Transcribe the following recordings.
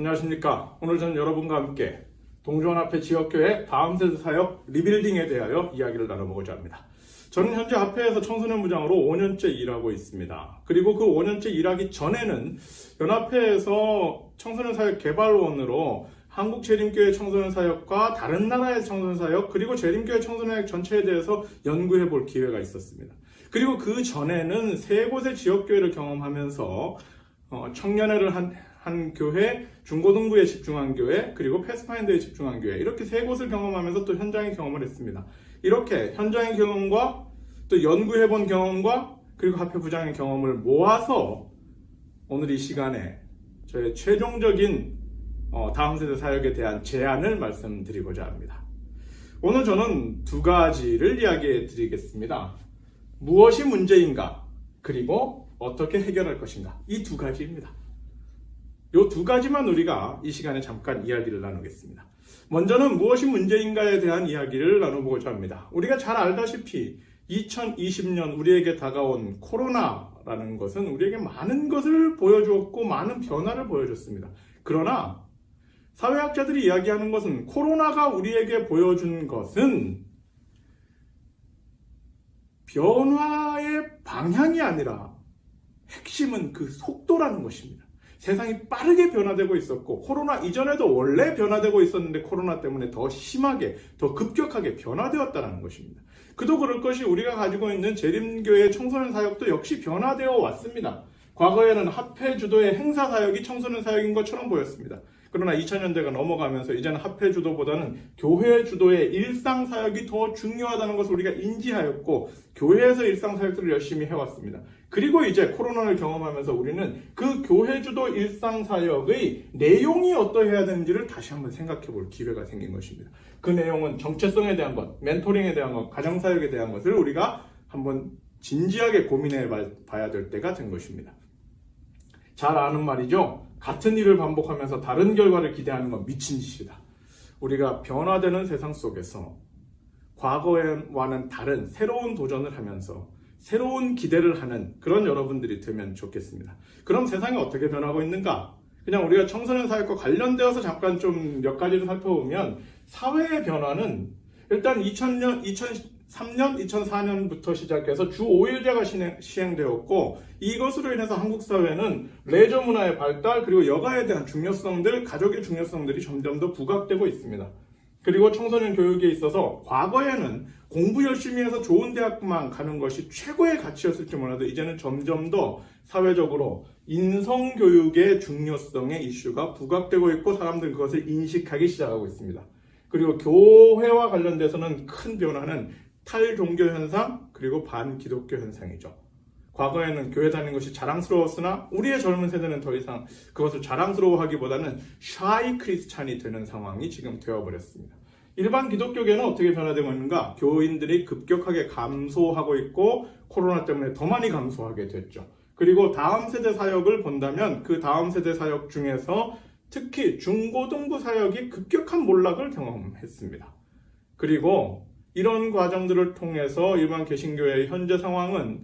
안녕하십니까. 오늘 저는 여러분과 함께 동주원합회 지역교회 다음 세대 사역 리빌딩에 대하여 이야기를 나눠보고자 합니다. 저는 현재 합회에서 청소년 부장으로 5년째 일하고 있습니다. 그리고 그 5년째 일하기 전에는 연합회에서 청소년 사역 개발원으로 한국 재림교회 청소년 사역과 다른 나라의 청소년 사역 그리고 재림교회 청소년 사역 전체에 대해서 연구해 볼 기회가 있었습니다. 그리고 그 전에는 세 곳의 지역교회를 경험하면서 청년회를 한 교회, 중고등부에 집중한 교회, 그리고 패스파인더에 집중한 교회 이렇게 세 곳을 경험하면서 또 현장의 경험을 했습니다. 이렇게 현장의 경험과 또 연구해본 경험과 그리고 합회 부장의 경험을 모아서 오늘 이 시간에 저의 최종적인 다음 세대 사역에 대한 제안을 말씀드리고자 합니다. 오늘 저는 두 가지를 이야기해 드리겠습니다. 무엇이 문제인가? 그리고 어떻게 해결할 것인가? 이 두 가지입니다. 이 두 가지만 우리가 이 시간에 잠깐 이야기를 나누겠습니다. 먼저는 무엇이 문제인가에 대한 이야기를 나눠보고자 합니다. 우리가 잘 알다시피 2020년 우리에게 다가온 코로나라는 것은 우리에게 많은 것을 보여주었고 많은 변화를 보여줬습니다. 그러나 사회학자들이 이야기하는 것은 코로나가 우리에게 보여준 것은 변화의 방향이 아니라 핵심은 그 속도라는 것입니다. 세상이 빠르게 변화되고 있었고 코로나 이전에도 원래 변화되고 있었는데 코로나 때문에 더 심하게 더 급격하게 변화되었다는 것입니다. 그도 그럴 것이 우리가 가지고 있는 재림교회 청소년 사역도 역시 변화되어 왔습니다. 과거에는 합회 주도의 행사 사역이 청소년 사역인 것처럼 보였습니다. 그러나 2000년대가 넘어가면서 이제는 합회 주도보다는 교회 주도의 일상 사역이 더 중요하다는 것을 우리가 인지하였고 교회에서 일상 사역들을 열심히 해왔습니다. 그리고 이제 코로나를 경험하면서 우리는 그 교회 주도 일상 사역의 내용이 어떠해야 되는지를 다시 한번 생각해 볼 기회가 생긴 것입니다. 그 내용은 정체성에 대한 것, 멘토링에 대한 것, 가정사역에 대한 것을 우리가 한번 진지하게 고민해 봐야 될 때가 된 것입니다. 잘 아는 말이죠. 같은 일을 반복하면서 다른 결과를 기대하는 건 미친 짓이다. 우리가 변화되는 세상 속에서 과거와는 다른 새로운 도전을 하면서 새로운 기대를 하는 그런 여러분들이 되면 좋겠습니다. 그럼 세상이 어떻게 변하고 있는가? 그냥 우리가 청소년 사역과 관련되어서 잠깐 좀 몇 가지를 살펴보면 사회의 변화는 일단 2003년, 2004년부터 시작해서 주 5일제가 시행되었고 이것으로 인해서 한국 사회는 레저 문화의 발달 그리고 여가에 대한 중요성들, 가족의 중요성들이 점점 더 부각되고 있습니다. 그리고 청소년 교육에 있어서 과거에는 공부 열심히 해서 좋은 대학만 가는 것이 최고의 가치였을지 몰라도 이제는 점점 더 사회적으로 인성교육의 중요성의 이슈가 부각되고 있고 사람들은 그것을 인식하기 시작하고 있습니다. 그리고 교회와 관련돼서는 큰 변화는 탈종교 현상 그리고 반기독교 현상이죠. 과거에는 교회 다니는 것이 자랑스러웠으나 우리의 젊은 세대는 더 이상 그것을 자랑스러워하기보다는 샤이 크리스찬이 되는 상황이 지금 되어버렸습니다. 일반 기독교계는 어떻게 변화되고 있는가? 교인들이 급격하게 감소하고 있고 코로나 때문에 더 많이 감소하게 됐죠. 그리고 다음 세대 사역을 본다면 그 다음 세대 사역 중에서 특히 중고등부 사역이 급격한 몰락을 경험했습니다. 그리고 이런 과정들을 통해서 일반 개신교회의 현재 상황은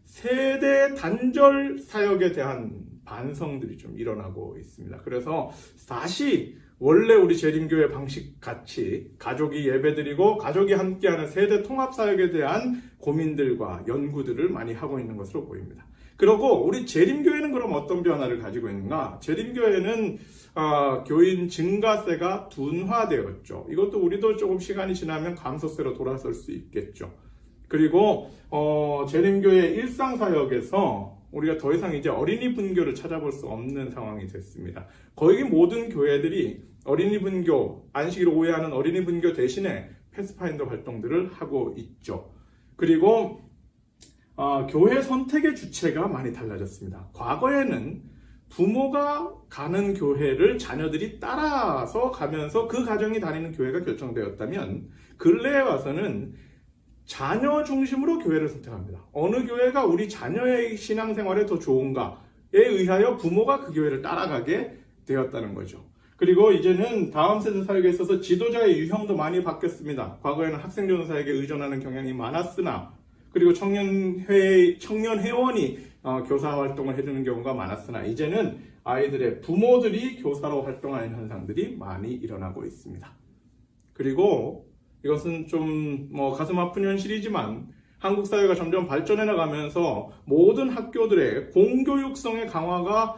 세대 단절 사역에 대한 반성들이 좀 일어나고 있습니다. 그래서 다시 원래 우리 재림교회 방식 같이 가족이 예배드리고 가족이 함께하는 세대 통합 사역에 대한 고민들과 연구들을 많이 하고 있는 것으로 보입니다. 그리고 우리 재림교회는 그럼 어떤 변화를 가지고 있는가? 재림교회는 교인 증가세가 둔화되었죠. 이것도 우리도 조금 시간이 지나면 감소세로 돌아설 수 있겠죠. 그리고 재림교회 일상사역에서 우리가 더 이상 이제 어린이 분교를 찾아볼 수 없는 상황이 됐습니다. 거의 모든 교회들이 어린이 분교, 안식일을 오해하는 어린이 분교 대신에 패스파인더 활동들을 하고 있죠. 그리고 교회 선택의 주체가 많이 달라졌습니다. 과거에는 부모가 가는 교회를 자녀들이 따라서 가면서 그 가정이 다니는 교회가 결정되었다면 근래에 와서는 자녀 중심으로 교회를 선택합니다. 어느 교회가 우리 자녀의 신앙생활에 더 좋은가에 의하여 부모가 그 교회를 따라가게 되었다는 거죠. 그리고 이제는 다음 세대 사역에 있어서 지도자의 유형도 많이 바뀌었습니다. 과거에는 학생전도 사역에 의존하는 경향이 많았으나 그리고 청년 회원이 교사 활동을 해주는 경우가 많았으나 이제는 아이들의 부모들이 교사로 활동하는 현상들이 많이 일어나고 있습니다. 그리고 이것은 좀 가슴 아픈 현실이지만 한국 사회가 점점 발전해 나가면서 모든 학교들의 공교육성의 강화가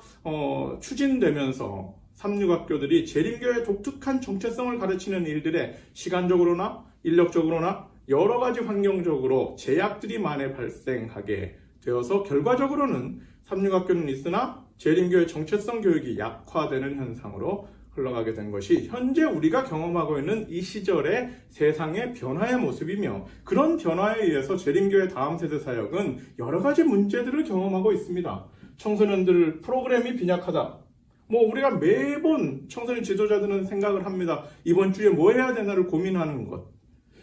추진되면서 삼육학교들이 재림교의 독특한 정체성을 가르치는 일들에 시간적으로나 인력적으로나 여러 가지 환경적으로 제약들이 많이 발생하게 되어서 결과적으로는 삼육학교는 있으나 재림교의 정체성 교육이 약화되는 현상으로 흘러가게 된 것이 현재 우리가 경험하고 있는 이 시절의 세상의 변화의 모습이며, 그런 변화에 의해서 재림교의 다음 세대 사역은 여러 가지 문제들을 경험하고 있습니다. 청소년들 프로그램이 빈약하다. 우리가 매번 청소년 지도자들은 생각을 합니다. 이번 주에 뭐 해야 되나를 고민하는 것.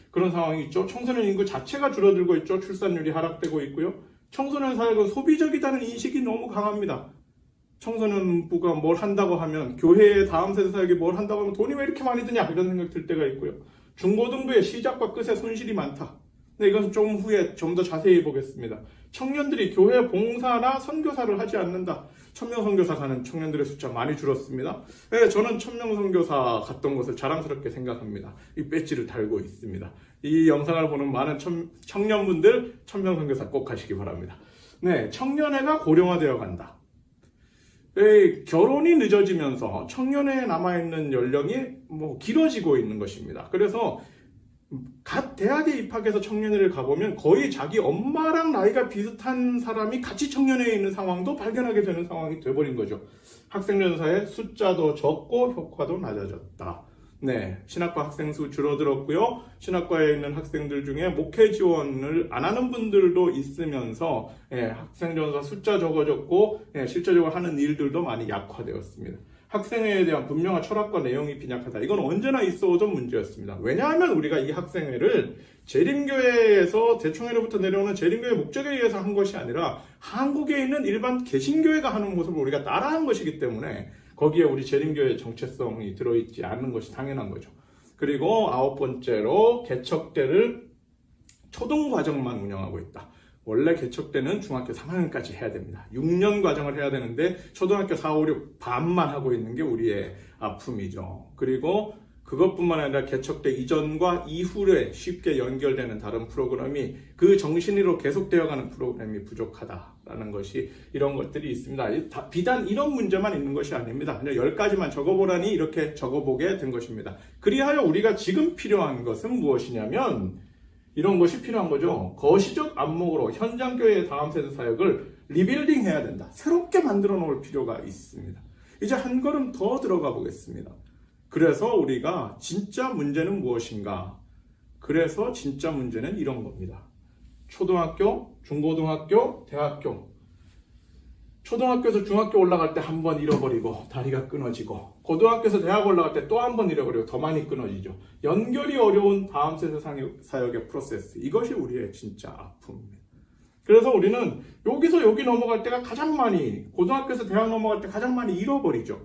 그런 상황이 있죠. 청소년 인구 자체가 줄어들고 있죠. 출산율이 하락되고 있고요. 청소년 사역은 소비적이라는 인식이 너무 강합니다. 청소년부가 뭘 한다고 하면, 교회의 다음 세대 사역이 뭘 한다고 하면 돈이 왜 이렇게 많이 드냐 이런 생각 들 때가 있고요. 중고등부의 시작과 끝에 손실이 많다. 근데 이것은 좀 후에 좀 더 자세히 보겠습니다. 청년들이 교회 봉사나 선교사를 하지 않는다. 천명 선교사 가는 청년들의 숫자 많이 줄었습니다. 네, 저는 천명 선교사 갔던 것을 자랑스럽게 생각합니다. 이 배지를 달고 있습니다. 이 영상을 보는 많은 청년분들 천명 선교사 꼭 가시기 바랍니다. 네, 청년회가 고령화되어 간다. 결혼이 늦어지면서 청년회에 남아있는 연령이 길어지고 있는 것입니다. 그래서 갓 대학에 입학해서 청년회를 가보면 거의 자기 엄마랑 나이가 비슷한 사람이 같이 청년회에 있는 상황도 발견하게 되는 상황이 돼버린 거죠. 학생연사의 숫자도 적고 효과도 낮아졌다. 네, 신학과 학생 수 줄어들었고요. 신학과에 있는 학생들 중에 목회 지원을 안 하는 분들도 있으면서 학생전사 숫자 적어졌고 실제적으로 하는 일들도 많이 약화되었습니다. 학생회에 대한 분명한 철학과 내용이 빈약하다. 이건 언제나 있어 오던 문제였습니다. 왜냐하면 우리가 이 학생회를 재림교회에서 대총회로부터 내려오는 재림교회 목적에 의해서 한 것이 아니라 한국에 있는 일반 개신교회가 하는 모습을 우리가 따라한 것이기 때문에 거기에 우리 재림교회의 정체성이 들어있지 않는 것이 당연한 거죠. 그리고 9번째로 개척대를 초등과정만 운영하고 있다. 원래 개척대는 중학교 3학년까지 해야 됩니다. 6년 과정을 해야 되는데 초등학교 4, 5, 6 반만 하고 있는 게 우리의 아픔이죠. 그리고 그것뿐만 아니라 개척대 이전과 이후에 쉽게 연결되는 다른 프로그램이 그 정신으로 계속되어가는 프로그램이 부족하다라는 것이 이런 것들이 있습니다. 비단 이런 문제만 있는 것이 아닙니다. 그냥 10가지만 적어보라니 이렇게 적어보게 된 것입니다. 그리하여 우리가 지금 필요한 것은 무엇이냐면 이런 것이 필요한 거죠. 거시적 안목으로 현장교회의 다음 세대 사역을 리빌딩 해야 된다. 새롭게 만들어 놓을 필요가 있습니다. 이제 한 걸음 더 들어가 보겠습니다. 그래서 우리가 진짜 문제는 무엇인가? 그래서 진짜 문제는 이런 겁니다. 초등학교, 중고등학교, 대학교. 초등학교에서 중학교 올라갈 때 한 번 잃어버리고 다리가 끊어지고, 고등학교에서 대학 올라갈 때 또 한 번 잃어버리고 더 많이 끊어지죠. 연결이 어려운 다음 세대 사역의 프로세스. 이것이 우리의 진짜 아픔입니다. 그래서 우리는 여기서 여기 넘어갈 때가 가장 많이, 고등학교에서 대학 넘어갈 때 가장 많이 잃어버리죠.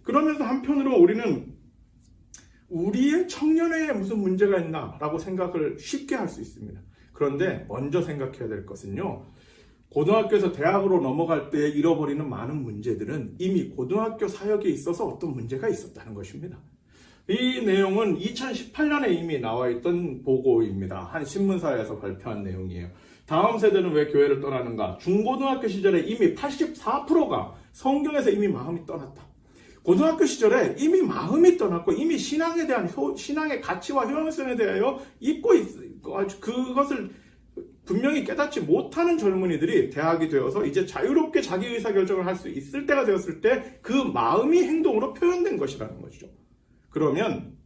그러면서 한편으로 우리는 우리의 청년회에 무슨 문제가 있나 라고 생각을 쉽게 할 수 있습니다. 그런데 먼저 생각해야 될 것은요, 고등학교에서 대학으로 넘어갈 때 잃어버리는 많은 문제들은 이미 고등학교 사역에 있어서 어떤 문제가 있었다는 것입니다. 이 내용은 2018년에 이미 나와 있던 보고입니다. 한 신문사에서 발표한 내용이에요. 다음 세대는 왜 교회를 떠나는가? 중고등학교 시절에 이미 84%가 성경에서 이미 마음이 떠났다. 고등학교 시절에 이미 마음이 떠났고 이미 신앙에 대한 신앙의 가치와 효용성에 대하여 잊고 있고 그것을 분명히 깨닫지 못하는 젊은이들이 대학이 되어서 이제 자유롭게 자기 의사결정을 할 수 있을 때가 되었을 때 그 마음이 행동으로 표현된 것이라는 것이죠. 그러면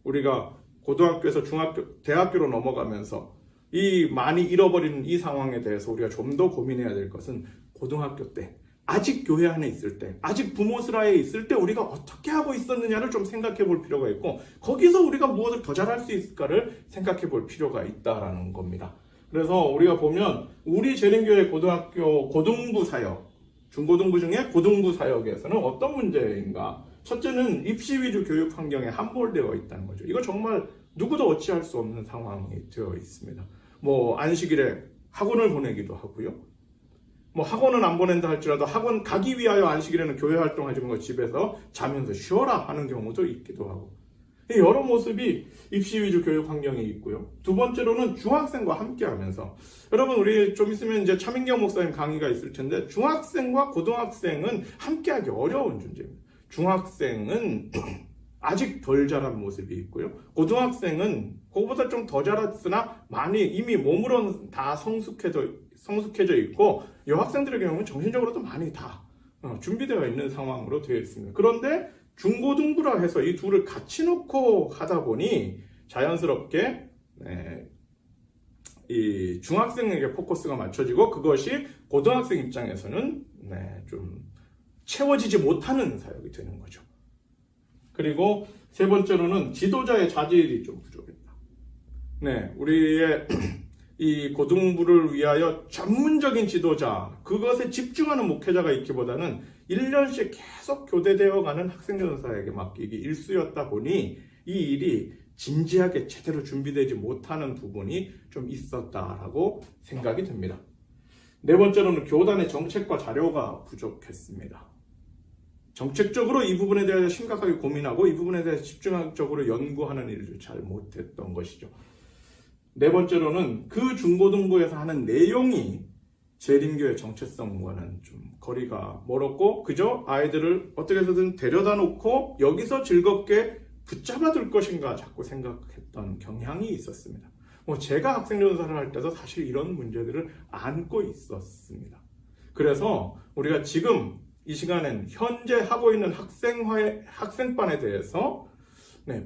우리가 고등학교에서 중학교, 대학교로 넘어가면서 이 많이 잃어버리는 이 상황에 대해서 우리가 좀 더 고민해야 될 것은 고등학교 때 아직 교회 안에 있을 때, 아직 부모 슬하에 있을 때 우리가 어떻게 하고 있었느냐를 좀 생각해 볼 필요가 있고, 거기서 우리가 무엇을 더 잘할 수 있을까를 생각해 볼 필요가 있다라는 겁니다. 그래서 우리가 보면 우리 재림교회 고등학교 고등부 사역, 중고등부 중에 고등부 사역에서는 어떤 문제인가? 첫째는 입시 위주 교육 환경에 함몰되어 있다는 거죠. 이거 정말 누구도 어찌할 수 없는 상황이 되어 있습니다. 안식일에 학원을 보내기도 하고요. 뭐 학원은 안 보낸다 할지라도 학원 가기 위하여 안식일에는 교회 활동하지 말고 집에서 자면서 쉬어라 하는 경우도 있기도 하고, 여러 모습이 입시 위주 교육 환경이 있고요. 두 번째로는 중학생과 함께 하면서, 여러분 우리 좀 있으면 이제 차민경 목사님 강의가 있을 텐데, 중학생과 고등학생은 함께하기 어려운 존재입니다. 중학생은 아직 덜 자란 모습이 있고요. 고등학생은 그거보다 좀 더 자랐으나 많이 이미 몸으로는 다 성숙해져 있고, 여학생들의 경우는 정신적으로도 많이 다 준비되어 있는 상황으로 되어 있습니다. 그런데 중고등부라 해서 이 둘을 같이 놓고 하다 보니 자연스럽게 이 중학생에게 포커스가 맞춰지고, 그것이 고등학생 입장에서는 좀 채워지지 못하는 사역이 되는 거죠. 그리고 세 번째로는 지도자의 자질이 좀 부족했다. 우리의 이 고등부를 위하여 전문적인 지도자, 그것에 집중하는 목회자가 있기보다는 1년씩 계속 교대되어 가는 학생전사에게 맡기기 일쑤였다 보니 이 일이 진지하게 제대로 준비되지 못하는 부분이 좀 있었다라고 생각이 됩니다. 네 번째로는 교단의 정책과 자료가 부족했습니다. 정책적으로 이 부분에 대해서 심각하게 고민하고 이 부분에 대해서 집중적으로 연구하는 일을 잘 못했던 것이죠. 네 번째로는 그 중고등부에서 하는 내용이 재림교의 정체성과는 좀 거리가 멀었고, 그저 아이들을 어떻게 해서든 데려다 놓고 여기서 즐겁게 붙잡아 둘 것인가 자꾸 생각했던 경향이 있었습니다. 제가 학생전사를 할 때도 사실 이런 문제들을 안고 있었습니다. 그래서 우리가 지금 이 시간엔 현재 하고 있는 학생반에 대해서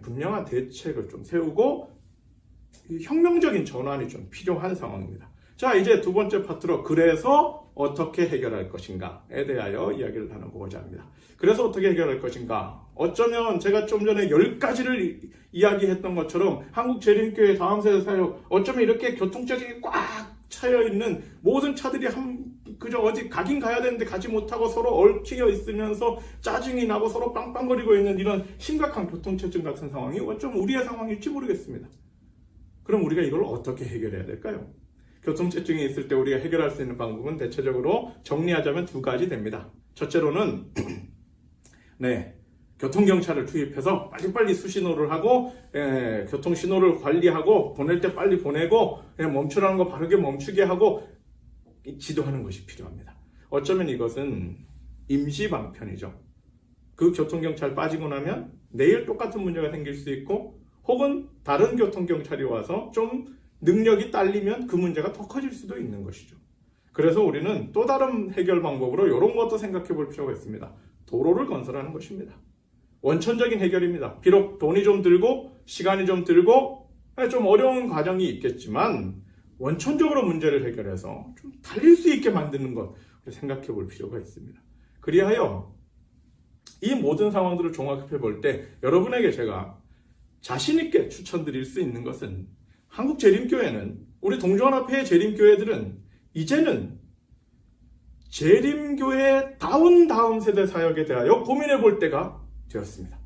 분명한 대책을 좀 세우고 혁명적인 전환이 좀 필요한 상황입니다. 자, 이제 두 번째 파트로 그래서 어떻게 해결할 것인가에 대하여 이야기를 나눠보고자 합니다. 그래서 어떻게 해결할 것인가? 어쩌면 제가 좀 전에 10가지를 이야기했던 것처럼 한국재림교회 다음세대 사역, 어쩌면 이렇게 교통체증이 꽉 차여있는 모든 차들이 그저 어디 가긴 가야 되는데 가지 못하고 서로 얽혀 있으면서 짜증이 나고 서로 빵빵거리고 있는 이런 심각한 교통체증 같은 상황이 어쩌면 우리의 상황일지 모르겠습니다. 그럼 우리가 이걸 어떻게 해결해야 될까요? 교통체증이 있을 때 우리가 해결할 수 있는 방법은 대체적으로 정리하자면 두 가지 됩니다. 첫째로는 교통경찰을 투입해서 빨리빨리 수신호를 하고 교통신호를 관리하고 보낼 때 빨리 보내고 멈추라는 거 바르게 멈추게 하고 지도하는 것이 필요합니다. 어쩌면 이것은 임시 방편이죠. 그 교통경찰 빠지고 나면 내일 똑같은 문제가 생길 수 있고, 혹은 다른 교통경찰이 와서 좀 능력이 딸리면 그 문제가 더 커질 수도 있는 것이죠. 그래서 우리는 또 다른 해결 방법으로 이런 것도 생각해 볼 필요가 있습니다. 도로를 건설하는 것입니다. 원천적인 해결입니다. 비록 돈이 좀 들고 시간이 좀 들고 좀 어려운 과정이 있겠지만 원천적으로 문제를 해결해서 좀 달릴 수 있게 만드는 것 생각해 볼 필요가 있습니다. 그리하여 이 모든 상황들을 종합해 볼 때 여러분에게 제가 자신 있게 추천드릴 수 있는 것은, 한국재림교회는, 우리 동주환합회의 재림교회들은 이제는 재림교회 다운 다음 세대 사역에 대하여 고민해 볼 때가 되었습니다.